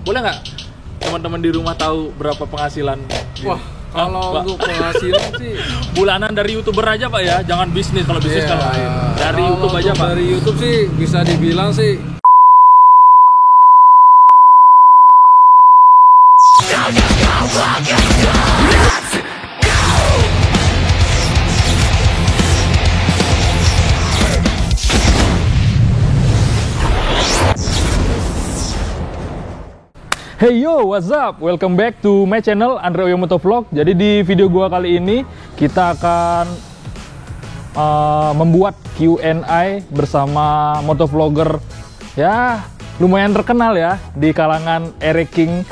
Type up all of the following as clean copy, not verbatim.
Boleh nggak teman-teman di rumah tahu berapa penghasilan? Wah, kalau untuk penghasilan sih bulanan dari YouTuber aja Pak ya, jangan bisnis. Kalau bisnis kan lain. Dari YouTube aja Pak. Dari YouTube sih bisa dibilang sih Hey yo, what's up? Welcome back to my channel Andre Oyo Motovlog. Jadi di video gua kali ini kita akan membuat Q&A bersama motovlogger ya lumayan terkenal ya di kalangan Eric King.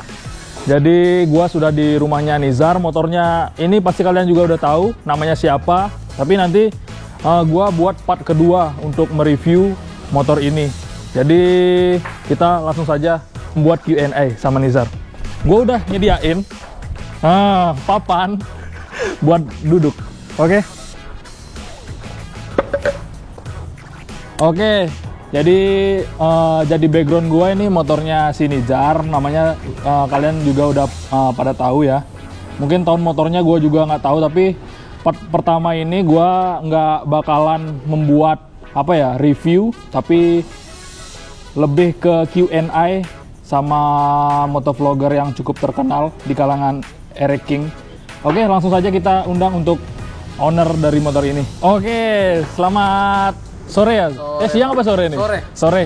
Jadi gua sudah di rumahnya Nizar. Motornya ini pasti kalian juga udah tahu namanya siapa. Tapi nanti gua buat part kedua untuk mereview motor ini. Jadi kita langsung saja membuat Q&A sama Nizar. Gue udah nyediain papan buat duduk. Oke. Jadi background gue ini motornya si Nizar, namanya kalian juga udah pada tahu ya. Mungkin tahun motornya gue juga nggak tahu, tapi part pertama ini gue nggak bakalan membuat review, tapi lebih ke Q&A sama motovlogger yang cukup terkenal di kalangan Eric King. Oke, langsung saja kita undang untuk owner dari motor ini. Oke, selamat sore ya? Siang apa sore nih? Sore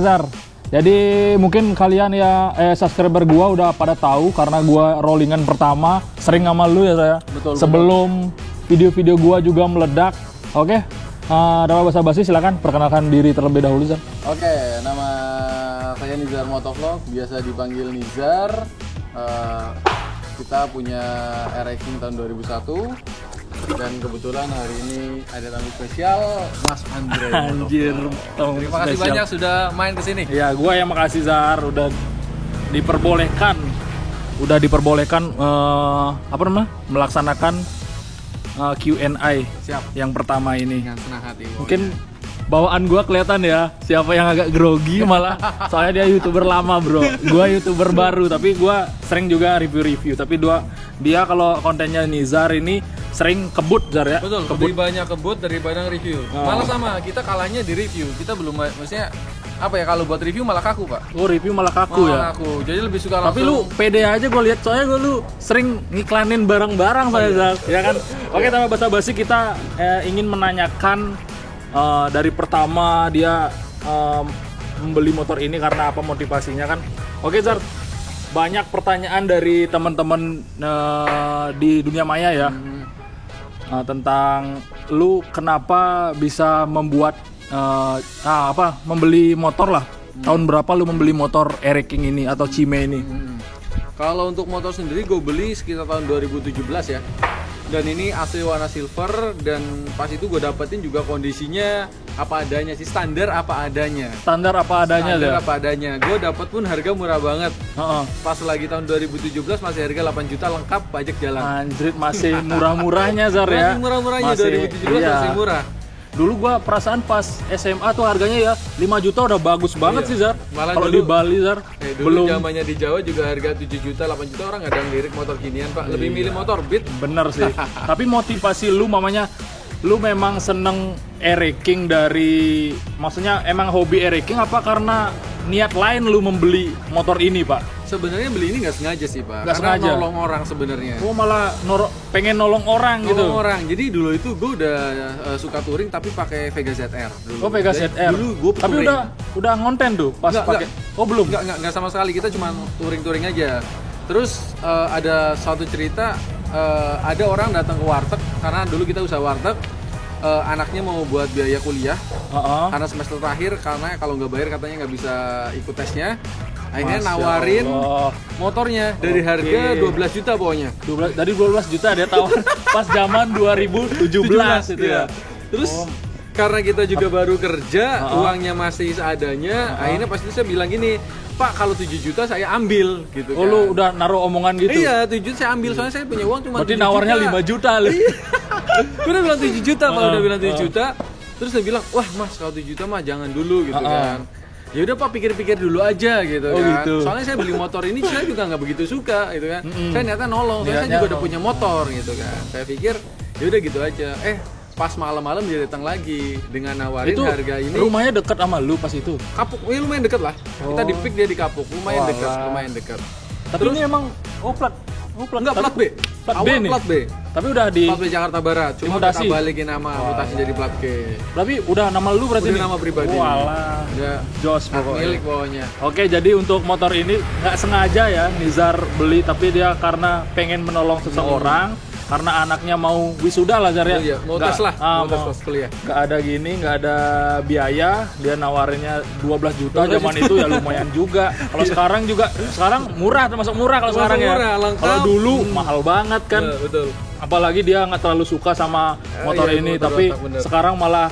Zar. Jadi mungkin kalian ya subscriber gua udah pada tahu karena gua rollingan pertama sering sama lu ya saya. Betul. Sebelum video-video gua juga meledak. Oke. Tanpa basa-basi silakan perkenalkan diri terlebih dahulu Zar. Oke, nama saya Nizar Motovlog, biasa dipanggil Nizar. Kita punya Eric King tahun 2001 dan kebetulan hari ini ada tamu spesial Mas Andre. Anjir, terima kasih banyak sudah main ke sini. Ya, gua yang makasih Zar udah diperbolehkan melaksanakan Q&A. Siap. Yang pertama ini. Dengan senang hati. Mungkin bawaan gua kelihatan ya siapa yang agak grogi malah soalnya dia YouTuber lama bro, gua YouTuber baru tapi gua sering juga review-review, tapi dia kalau kontennya Nizar ini sering kebut Zar ya. Betul, lebih banyak kebut daripada review. Malah sama, kita kalahnya di review, kita belum, maksudnya kalau buat review malah kaku Pak. Oh, review malah kaku ya? Kaku, jadi lebih suka langsung. Tapi lu pede aja gue lihat, soalnya lu sering ngiklanin barang-barang Zar, ya kan? Oke, tanpa basa-basi kita ingin menanyakan dari pertama dia membeli motor ini karena apa motivasinya kan. Oke Zar, banyak pertanyaan dari teman-teman di dunia maya ya tentang lu kenapa bisa membuat membeli motor lah. Tahun berapa lu membeli motor Eric King ini atau Cime ini? Kalau untuk motor sendiri gue beli sekitar tahun 2017 ya. Dan ini asli warna silver, dan pas itu gue dapetin juga kondisinya apa adanya sih, standar apa adanya. Standar apa adanya. Gue dapet pun harga murah banget. Pas lagi tahun 2017 masih harga 8 juta lengkap pajak jalan. Anjir, masih murah-murahnya Zar ya. Masih murah-murahnya, 2017 iya. masih murah. Dulu gua perasaan pas SMA tuh harganya ya 5 juta udah bagus banget sih Zar. Kalau di Bali Zar, dulu zamannya di Jawa juga harga 7 juta, 8 juta orang nggak ada yang lirik motor ginian Pak. Lebih milih motor Beat. Bener sih. Tapi motivasi lu lu memang seneng Eric King dari, maksudnya emang hobi Eric King apa karena niat lain lu membeli motor ini Pak? Sebenarnya beli ini nggak sengaja sih Pak. Nggak Karena sengaja. nolong orang sebenarnya. Oh malah pengen nolong orang gitu. Nolong orang. Jadi dulu itu gue udah suka touring tapi pakai Vega ZR dulu. Oh Vega ZR. Dulu gue tapi udah ngonten tuh pas pakai. Oh belum. Nggak sama sekali, kita cuma touring aja. Terus ada satu cerita, ada orang datang ke warteg karena dulu kita usaha warteg. Anaknya mau buat biaya kuliah karena semester terakhir, karena kalau nggak bayar katanya nggak bisa ikut tesnya. Akhirnya nawarin motornya dari harga 12 juta pokoknya. Dari 12 juta dia tawar pas zaman 2017 itu ya. Terus karena kita juga baru kerja, uangnya masih seadanya, akhirnya pas itu saya bilang gini, Pak kalau 7 juta saya ambil gitu kan. Oh lu udah naruh omongan gitu? Iya 7 juta saya ambil, soalnya saya punya uang cuma 7 juta. Berarti nawarnya 5 juta lu? Gue udah bilang 7 juta, kalau udah bilang 7 juta. Terus saya bilang, wah mas kalau 7 juta mah jangan dulu gitu kan. ya udah Pak pikir-pikir dulu aja gitu Oh, kan. gitu. Soalnya saya beli motor ini saya juga nggak begitu suka gitu kan. Saya niatnya nolong, soalnya saya Niatnya juga udah nolong. punya motor gitu kan. Saya pikir ya udah gitu aja. Pas malam-malam dia datang lagi dengan nawarin Itu harga ini. rumahnya dekat sama lu pas itu. Kapuk, lumayan deket lah. Kita di pick dia di Kapuk, lumayan Walah. dekat, lumayan dekat. Tapi ini emang plat Enggak, plat B. Plat B Awal nih. plat B. Tapi udah di Plat B Jakarta Barat. Cuma dimutasi? kita balikin nama mutasi jadi plat G. tapi udah nama lu berarti Udah nih? nama pribadi. Walah. Udah Jos hak pokoknya. milik pokoknya. Oke, jadi untuk motor ini nggak sengaja ya Nizar beli, tapi dia karena pengen menolong seseorang, karena anaknya mau wisuda lah Zar ya. Oh iya, mau Nggak- tes lah, ah, mau tes mau- pas kuliah. nggak ada gini, nggak ada biaya, dia nawarinnya 12 juta zaman itu ya lumayan juga. Kalau sekarang murah, termasuk murah kalau Termasuk sekarang ya. murah, lengkap. Kalau dulu mahal banget kan. Iya, betul. Apalagi dia nggak terlalu suka sama motor iya, ini, motor tapi otak, bener. sekarang malah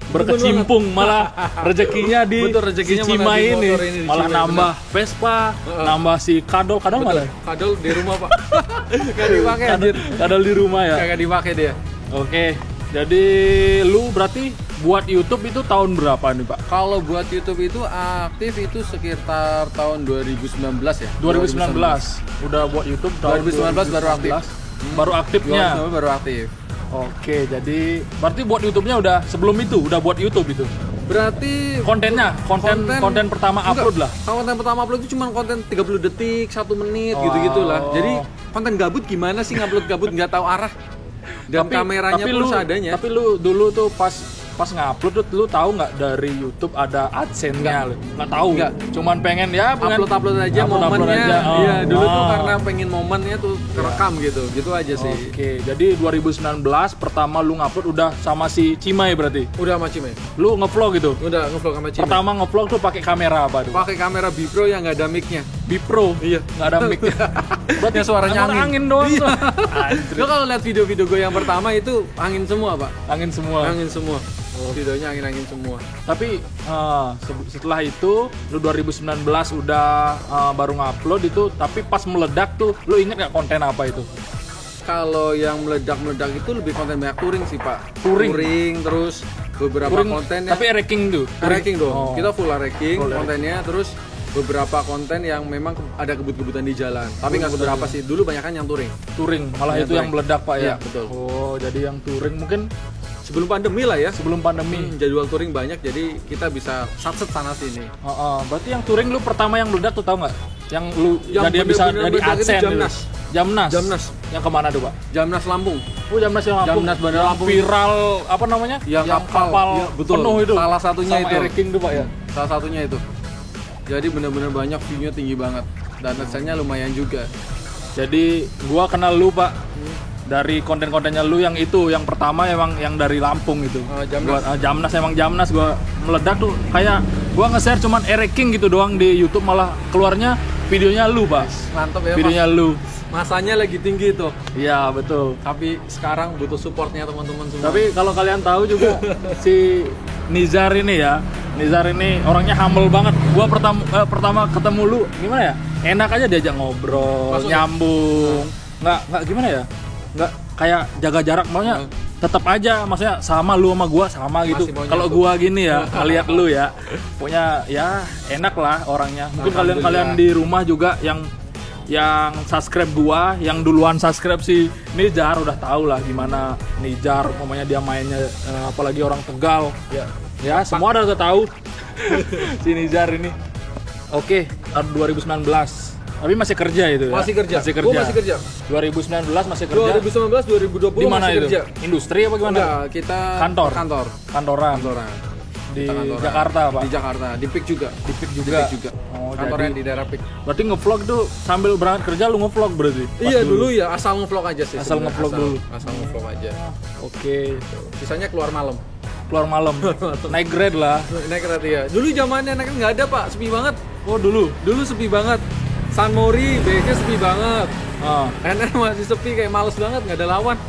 berkecimpung, malah rezekinya di Betul, rezekinya si malah Cimai di ini, motor ini, di malah Cimai, nambah Vespa, nambah si Kadol mana? Kadol di rumah Pak. Gak dipakai anjir. Kadol di rumah ya. Kagak dipakai dia. Oke, jadi lu berarti buat YouTube itu tahun berapa nih Pak? Kalau buat YouTube itu aktif itu sekitar tahun 2019 ya. 2019. Udah buat YouTube tahun 2019 baru aktif. Baru aktifnya. 2019 baru aktif. Oke, jadi berarti buat YouTube-nya udah sebelum itu udah buat YouTube itu. Berarti Konten pertama Enggak, upload lah. konten pertama upload itu cuma konten 30 detik, 1 menit gitu-gitulah. Jadi konten gabut gimana sih ngupload gabut nggak tahu arah. Dan kameranya pun seadanya. Tapi lu dulu tuh pas ngupload tuh lu tahu nggak dari YouTube ada AdSense-nya? Nggak tahu. Enggak. Cuman pengen ya upload aja upload momennya. aja. Oh, Iya, dulu tuh wow. karena pengen momennya tuh kerekam gitu. Gitu aja sih. Oke, jadi 2019 pertama lu ngupload udah sama si Cimai berarti. Udah sama Cime. Lu ngevlog gitu. Udah ngevlog sama Cime. Pertama ngevlog tuh pakai kamera apa tuh? Pakai kamera Bipro yang nggak ada mic-nya. Bipro. Iya. Nggak ada mic. Berarti Yang suaranya angin. doang Iya. tuh. Anjir. Lo kalau lihat video-video gue yang pertama itu angin semua, Pak. Angin semua. Angin semua. Videonya angin-angin semua. Tapi setelah itu lu 2019 udah baru ngupload itu, tapi pas meledak tuh lu inget nggak konten apa itu? Kalau yang meledak-meledak itu lebih konten banyak touring sih, Pak. Touring. Terus beberapa Touring, konten yang tapi ranking tuh. ranking dong. Oh. Kita full ranking Full kontennya, terus beberapa konten yang memang ada kebut-kebutan di jalan. Tapi nggak seberapa sih. Dulu banyak kan yang touring. Touring, malah Iya, itu yang touring. meledak Pak ya. Iya, betul. Oh, jadi yang touring mungkin Sebelum pandemi lah ya. sebelum pandemi. Jadwal touring banyak, jadi kita bisa satset sana sini. Berarti yang touring lu pertama yang meledak tuh tahu nggak? Yang lu Yang jadi bisa bener-bener jadi meledak itu adsense Jamnas. gitu. Jamnas. Jamnas. Yang kemana tuh Pak? Jamnas Lampung. Oh, Jamnas yang Lampung. Jamnas Bandar Yang Lampung. viral apa namanya? Yang kapal. Iya, betul. penuh itu. Salah satunya sama itu. Eric King tuh Pak ya. Salah satunya itu. Jadi bener-bener banyak view-nya tinggi banget. Dan adsense-nya lumayan juga. Jadi gua kenal lu Pak dari konten-kontennya lu yang itu, yang pertama emang yang dari Lampung itu. Jamnas. Jamnas emang Jamnas gua meledak tuh kayak gua nge-share cuman Eric King gitu doang di YouTube, malah keluarnya videonya lu Pak. Mantap ya, Videonya lu. Masanya lagi tinggi tuh. Iya betul. Tapi sekarang butuh supportnya teman-teman semua. Tapi kalau kalian tahu juga si Nizar ini ya, Nizar ini orangnya humble banget. Gua pertama ketemu lu gimana ya? Enak aja diajak ngobrol, Masuk, nyambung. Nggak gimana ya? Nggak kayak jaga jarak, maunya tetap aja, maksudnya sama lu sama gua sama gitu. Masih mau Kalau nyambung. gua gini ya, ngeliat lu ya, pokoknya ya enak lah orangnya. Mungkin kalian di rumah juga yang subscribe gua, yang duluan subscribe si Nizar udah tahu lah gimana Nizar, umpamanya dia mainnya apalagi orang Tegal. Ya semua udah tahu si Nizar ini. Oke, tahun 2019. Tapi masih kerja itu ya? Masih kerja. Gua masih kerja. 2019 masih kerja. 2019 2020 Di mana masih itu? kerja. Industri apa gimana? Enggak, kita Kantor. Kantoran. Di Kita kantoran. Jakarta Pak. Di Jakarta, di PIK juga. Di PIK Di juga. PIK juga. Oh, Kantornya jadi di daerah PIK. berarti ngevlog tuh sambil berangkat kerja lu ngevlog berarti? Pas Iya dulu ya, asal ngevlog aja sih. Asal sebenarnya. ngevlog dulu. Asal ngevlog aja. Oke. Sisanya keluar malam. Keluar malam. Naik grade lah. Naik kereta ya. Dulu zamannya naik nggak ada Pak, sepi banget. Oh dulu. Dulu sepi banget. San Mori, BK sepi banget. Ah, NR masih sepi, kayak males banget, nggak ada lawan.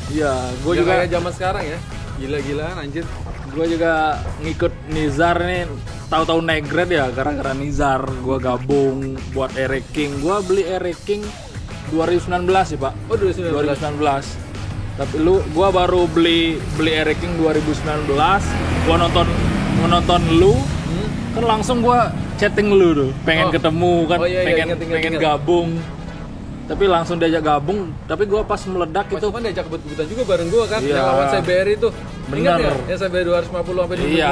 iya, gue Nggak juga kayak zaman sekarang ya. Gila-gilaan anjir. gue juga ngikut Nizar nih, tahu-tahu naik grade ya gara-gara Nizar. Gue gabung buat Eric King. Gue beli Eric King 2019 sih Pak. Oh 2019. 2019. Tapi gue baru beli Eric King 2019. Gue nonton lu kan langsung gua chatting lu tuh, pengen ketemu kan, Oh, iya, pengen ingat. gabung. Tapi langsung diajak gabung, tapi gua pas meledak Mas itu kan diajak kebut-kebutan juga bareng gua kan, Iya. yang lawan CBRI itu. Ingat Bener. ya? Yang CBRI 250 sampai iya,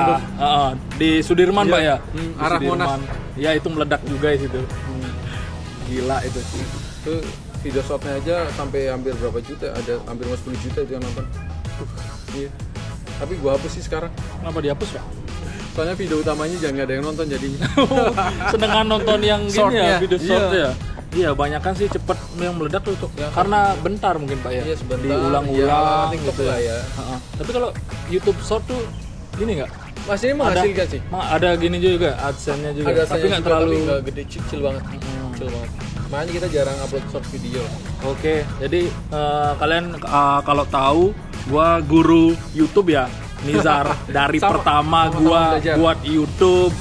di Sudirman Iya. Pak ya. Arah Sudirman. Iya, itu meledak juga di situ. Gila itu. Itu video shotnya aja sampai hampir berapa juta, ada hampir 10 juta itu yang nonton. Iya. Tapi gua hapus sih sekarang. Kenapa dihapus, Pak? Soalnya video utamanya jangan ada yang nonton jadinya. Senengan nonton yang gini Shortnya, ya, video short iya. ya. Iya, banyak kan sih cepet yang meledak tuh, Cok. Ya, Karena bentar mungkin Pak ya. Iya, sebentar. Diulang-ulang Ya, TikTok gitu lah ya. Ha-ha. Tapi kalau YouTube Short tuh gini nggak? Mas ini menghasilkan sih. Ada gini juga, AdSense-nya juga. Ada tapi nggak terlalu. tapi nggak gede, kecil banget. Kecil banget. Makanya kita jarang upload short video. Oke, jadi kalian kalau tahu, gua guru YouTube ya, Nizar. Dari Sama- pertama sama-sama gua belajar. buat YouTube,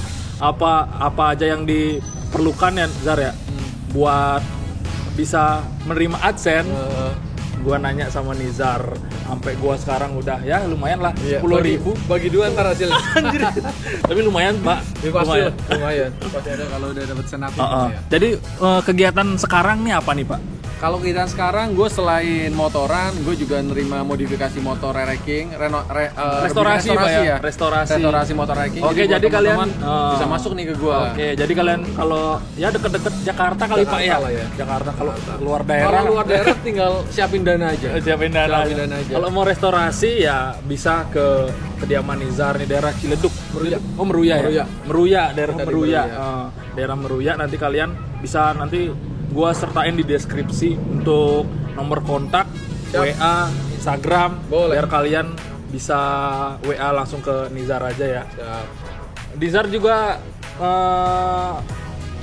apa aja yang diperlukan ya, Zar ya, buat bisa menerima AdSense. Gua nanya sama Nizar, sampai gua sekarang udah ya lumayan lah, 10.000. Bagi dua ntar hasil. Anjir. Tapi lumayan, Pak. Lumayan. Pasti ada kalau udah dapat senat. Ya. Jadi kegiatan sekarang nih apa nih, Pak? Kalau kita sekarang, gue selain motoran, gue juga nerima modifikasi motor re-racking, Restorasi, Pak ya? Restorasi motor racking. Oke, buat jadi kalian teman-teman bisa masuk nih ke gue. Oke, jadi kalian kalau ya deket-deket Jakarta kali Pak ya? Jakarta lah ya. Jakarta, kalau keluar daerah. Kalau luar daerah tinggal siapin dana aja. Siapin dana Siapin dana aja. Kalau mau restorasi ya bisa ke kediaman Nizar nih, daerah Ciledug. Meruya. Oh, Meruya ya? Meruya, daerah Dari Meruya. Meruya. Daerah Meruya, nanti kalian bisa, nanti gua sertain di deskripsi untuk nomor kontak, Siap. WA, Instagram. Boleh. Biar kalian bisa WA langsung ke Nizar aja ya. Siap. Nizar juga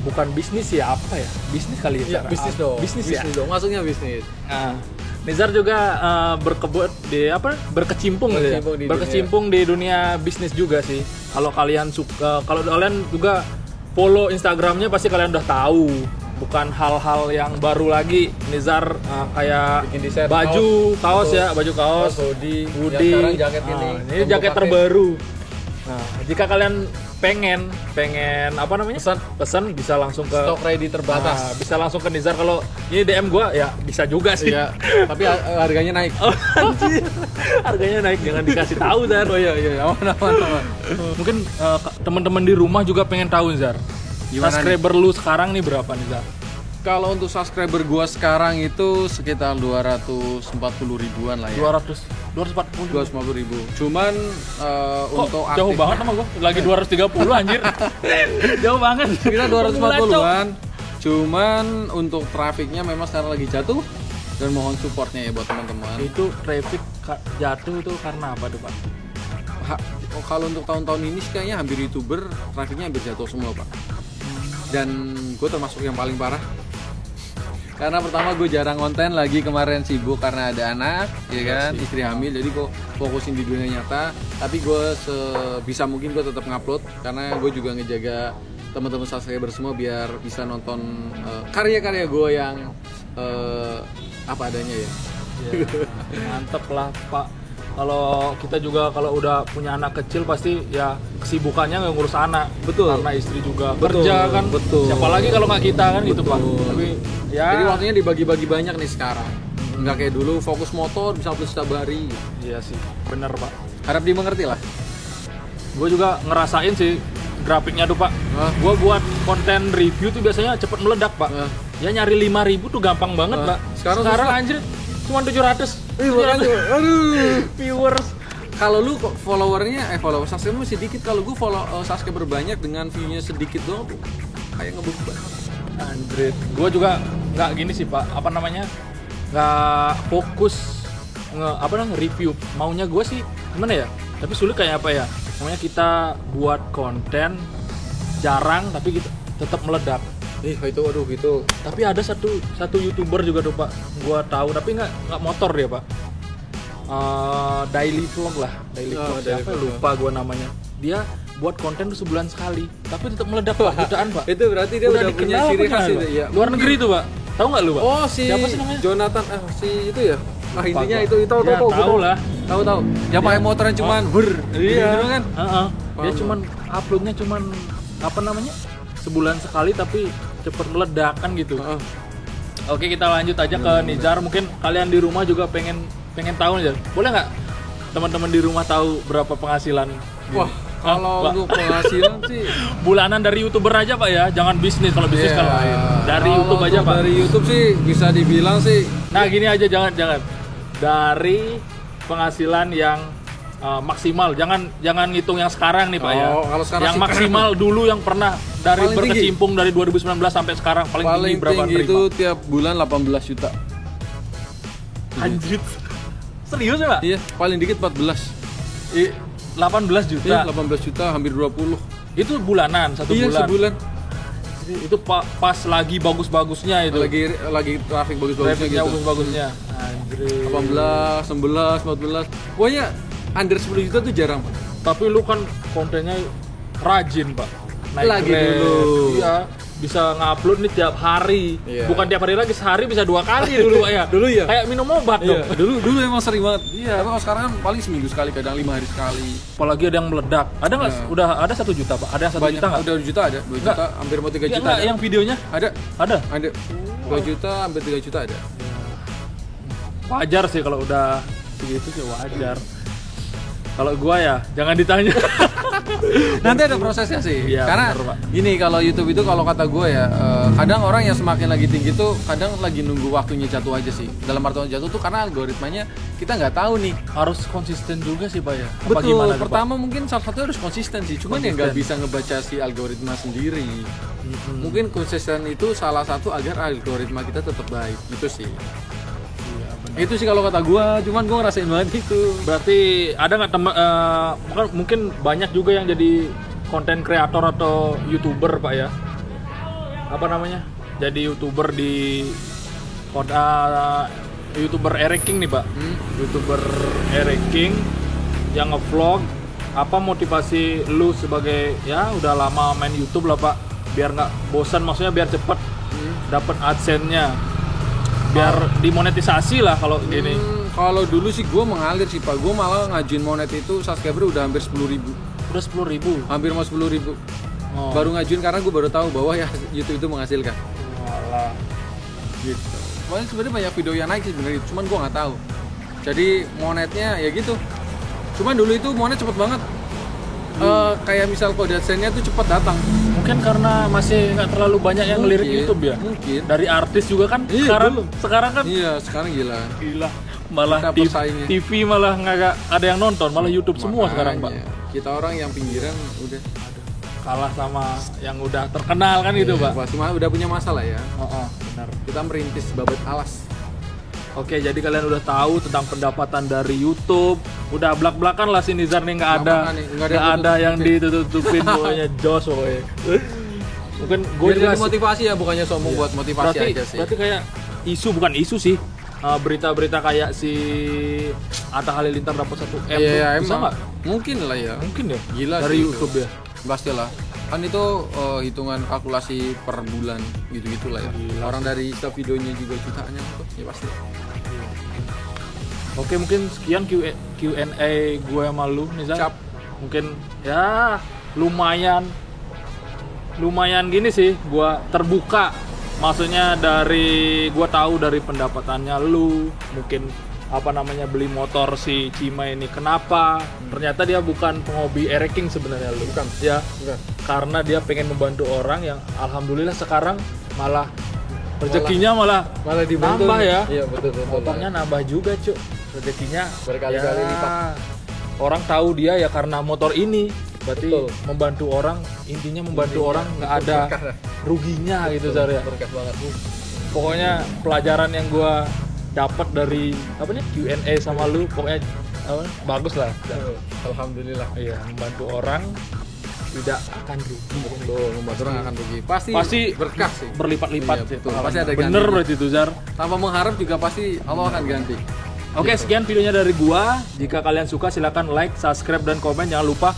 bukan bisnis ya, apa ya? Bisnis kali ya? Iya, Zar? bisnis dong. Bisnis ya? dong. Masuknya bisnis. Nah, Nizar juga berkebut di apa? Berkecimpung gitu ya? Berkecimpung di Berkecimpung di dunia bisnis juga sih. Kalau kalian suka, kalau kalian juga follow Instagramnya pasti kalian udah tahu. Bukan hal-hal yang baru lagi. Nizar kayak Bikin desain baju, kaos ya, baju kaos, hoodie. hoodie. Ya, sekarang jaket ini. Ini jaket terbaru. Nah, jika kalian pengen apa namanya? Pesan bisa langsung ke Stok ready terbatas. Nah, bisa langsung ke Nizar. Kalau ini DM gua ya bisa juga sih. Iya, tapi harganya naik. Oh, anjir. Harganya naik, jangan dikasih tahu, Zar. Oh iya, aman. Mungkin teman-teman di rumah juga pengen tahu, Zar. Gimana Subscriber lu sekarang nih berapa nih, Zar? Kalau untuk subscriber gua sekarang itu sekitar 240 ribuan lah ya. 240. 250 ribu. Cuman Kok untuk jauh aktif banget sama gua? Lagi 230 anjir. Jauh banget. kita 240-an. Cuman untuk trafiknya memang sekarang lagi jatuh dan mohon supportnya ya buat teman-teman. Itu traffic jatuh itu karena apa tuh, Pak? Kalau untuk tahun-tahun ini sih kayaknya hampir YouTuber trafiknya hampir jatuh semua, Pak. Dan gue termasuk yang paling parah. Karena pertama gue jarang konten, lagi kemarin sibuk karena ada anak, ya kan, istri hamil, jadi gue fokusin di dunia nyata. Tapi gue sebisa mungkin gue tetap ngupload karena gue juga ngejaga teman-teman subscriber semua biar bisa nonton karya-karya gue yang apa adanya ya. Mantep lah, Pak. Kalau kita juga kalau udah punya anak kecil pasti ya kesibukannya nggak ngurus anak. Betul. Karena istri juga Betul, kerja kan. betul. Siapa lagi kalau nggak kita kan gitu, Pak. Betul. Tapi ya. Jadi waktunya dibagi-bagi banyak nih sekarang. Nggak kayak dulu fokus motor bisa upload setiap hari. Iya sih, bener, Pak. Harap dimengerti lah. Gue juga ngerasain sih grafiknya tuh, Pak. Gue buat konten review tuh biasanya cepet meledak, Pak. Ya nyari 5.000 tuh gampang banget, Pak. Sekarang anjir cuma 700. Aduh. Viewers. Kalau lu kok followernya subscriber masih dikit. Kalau gue follow subscriber banyak dengan view-nya sedikit doang tuh kayak ngebeban. Anjir. Gue juga nggak gini sih, Pak. Apa namanya? Nggak fokus review. Maunya gue sih gimana ya? Tapi sulit kayak apa ya? Namanya kita buat konten jarang tapi kita tetap meledak. Itu. Tapi ada satu YouTuber juga tuh, Pak. Gua tahu tapi nggak motor dia, Pak. Daily vlog lah, daily vlog. Daily Siapa vlog. lupa gua namanya. Dia buat konten tuh sebulan sekali, tapi tetap meledak, Pak. Jutaan, Pak. Itu berarti dia udah punya dikenal ciri apa khas gimana, itu. Pak? Iya. Luar negeri tuh, Pak. Tahu nggak lu, Pak? Oh, Siapa sih namanya? Jonathan si itu ya. Nah, intinya gua. itu Ya, tahu lah. Tahu. Ya pakai motornya cuman Iya. gitu kan. Dia cuman uploadnya cuman apa namanya, sebulan sekali tapi cepet meledak kan gitu. Oke, kita lanjut aja ke Nizar. Mungkin kalian di rumah juga pengen tahu nih, boleh nggak teman-teman di rumah tahu berapa penghasilan? Wah, kalau untuk penghasilan sih bulanan dari YouTuber aja Pak ya, jangan bisnis. Kalau bisnis kan lain. Dari kalau YouTube aja Pak. Dari YouTube sih bisa dibilang sih. Nah gini aja, jangan dari penghasilan yang maksimal, jangan ngitung yang sekarang nih Pak ya. Kalau sekarang yang sih maksimal dulu yang pernah dari paling berkecimpung dari 2019 sampai sekarang paling tinggi berapa tinggi terima? itu tiap bulan 18 juta. Anjir. Serius ya Pak? Iya, paling dikit 14. 18 juta. Iya, 18 juta hampir 20. Itu bulanan, satu Iya, bulan. sebulan. Itu pas lagi bagus-bagusnya itu. Lagi traffic bagus-bagusnya Trafficnya gitu. bagus-bagusnya. Anjir. 18, 19, 14. Pokoknya under 10 juta tuh jarang, Pak. Tapi lu kan kontennya rajin Pak. Naik Lagi Grab. dulu. Iya, bisa ngupload nih tiap hari. Iya. Bukan tiap hari lagi, sehari bisa 2 kali dulu Pak ya. Dulu ya? Kayak minum obat Iya, dong. dulu emang sering banget. Iya. Tapi kalau sekarang kan paling seminggu sekali, kadang 5 hari sekali. Apalagi ada yang meledak. Ada nggak? Nah. Udah ada 1 juta Pak? Ada yang 1 Banyak, juta nggak? udah 2 juta ada, 2 Enggak. juta, hampir mau 3 Ya, juta enggak, ada. yang videonya Ada, ada. 2 juta, hampir 3 juta ada. Wajar sih kalau udah segitu sih wajar. Kalau gua ya jangan ditanya. Nanti ada prosesnya sih. Iya, Karena bener, Pak. gini, kalau YouTube itu kalau kata gue ya, kadang orang yang semakin lagi tinggi tuh kadang lagi nunggu waktunya jatuh aja sih. Dalam artian jatuh tuh karena algoritmanya kita nggak tahu nih. Harus konsisten juga sih Pak ya. Apa Betul. gimana tuh, Pak? Pertama mungkin salah satu harus konsisten sih. Cuman ya nggak bisa ngebaca si algoritma sendiri. Mungkin konsisten itu salah satu agar algoritma kita tetap baik. Itu sih. Iya, benar. Itu sih kalau kata gue. Cuman gue ngerasain banget itu. Berarti ada nggak teman? Mungkin banyak juga yang jadi konten kreator atau YouTuber Pak ya. Apa namanya? Jadi YouTuber di YouTuber Eric King nih Pak. YouTuber Eric King yang ngevlog. Apa motivasi lu sebagai ya udah lama main YouTube lah Pak, biar nggak bosan, maksudnya biar cepet dapat AdSense-nya, biar dimonetisasi lah kalau gini. Kalau dulu sih gue mengalir sih Pak. Gue malah ngajuin monet itu subscriber udah hampir 10.000. Udah 10.000. Hampir mau 10.000. Oh. Baru ngajuin karena gue baru tahu bahwa ya YouTube itu menghasilkan. Walah. Gitu. Soalnya sebenarnya banyak video yang naik sih sebenarnya, cuman gue nggak tahu. Jadi monetnya ya gitu. Cuman dulu itu monet cepet banget. Kayak misal kode AdSense-nya tuh cepet datang. Mungkin karena masih nggak terlalu banyak yang ngelirik Mungkin, YouTube ya. mungkin. Dari artis juga kan. Iya, sekarang kan Iya, sekarang gila. gila. Malah Kita pesaingnya. TV malah nggak ada yang nonton, malah YouTube semua sekarang Pak. Makanya, kita orang yang pinggiran udah Kalah sama yang udah terkenal kan gitu Pak. pasti udah punya masalah ya. Oh, benar. Kita merintis babat alas. Oke, jadi kalian udah tahu tentang pendapatan dari YouTube. Udah belak-belakan lah si Nizar nih, nggak ada Nggak ada yang ditutupin, pokoknya jos pokoknya. Mungkin gue Biar juga jadi motivasi ya, bukannya sombong buat motivasi aja sih. berarti kayak isu, bukan isu sih. Berita-berita kayak si Atta Halilintar dapat 1 M, Iya, bisa emang. nggak? Mungkin lah ya. Mungkin ya. Gila dari sih YouTube itu. ya. Pastilah. Kan itu hitungan kalkulasi per bulan gitu-gitu lah ya. Gila Orang dari setiap videonya juga jutaan ya pasti. Oke, mungkin sekian Q&A gue sama lu Nizar. Cap. Mungkin ya lumayan gini sih, gue terbuka. Maksudnya dari gue tahu dari pendapatannya lu, mungkin apa namanya beli motor si Cima ini kenapa? Ternyata dia bukan penghobi ereking sebenarnya lu. Bukan. Ya. Bukan. Karena dia pengen membantu orang yang alhamdulillah sekarang malah rezekinya malah dibantu. nambah ya. Iya, betul. Motornya nambah juga, Cuk. Rezekinya Berkali-kali ya, lipat. Orang tahu dia ya karena motor ini. Berarti Betul. membantu orang, intinya membantu orang nggak ada berkah. ruginya gitu Zar ya. Berkat banget. Pokoknya pelajaran yang gua dapat dari apa nih Q&A sama lu pokoknya bagus lah. Alhamdulillah. Iya, membantu orang tidak akan rugi. Betul, membantu orang akan rugi. Pasti berkah sih. Berlipat-lipat Iya, sih. betul. pengalaman. Pasti ada Bener gantinya. berarti itu Zar. Tanpa mengharap juga pasti Allah akan ganti. Oke, sekian videonya dari gua. Jika kalian suka silahkan like, subscribe, dan komen. Jangan lupa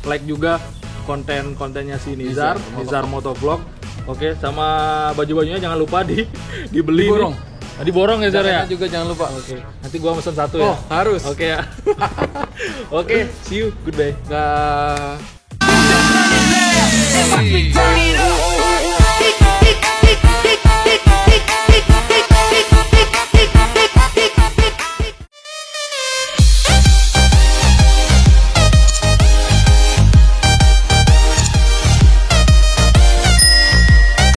like juga konten-kontennya si Nizar Motovlog. Oke, sama baju-bajunya jangan lupa dibeli. Diborong. Nih. Diborong ya Zar ya. Jaketnya juga jangan lupa. Oke, nanti gua pesen 1 ya. Oh, harus. Oke ya. Oke, see you, goodbye. Dah. And watch me turn it up.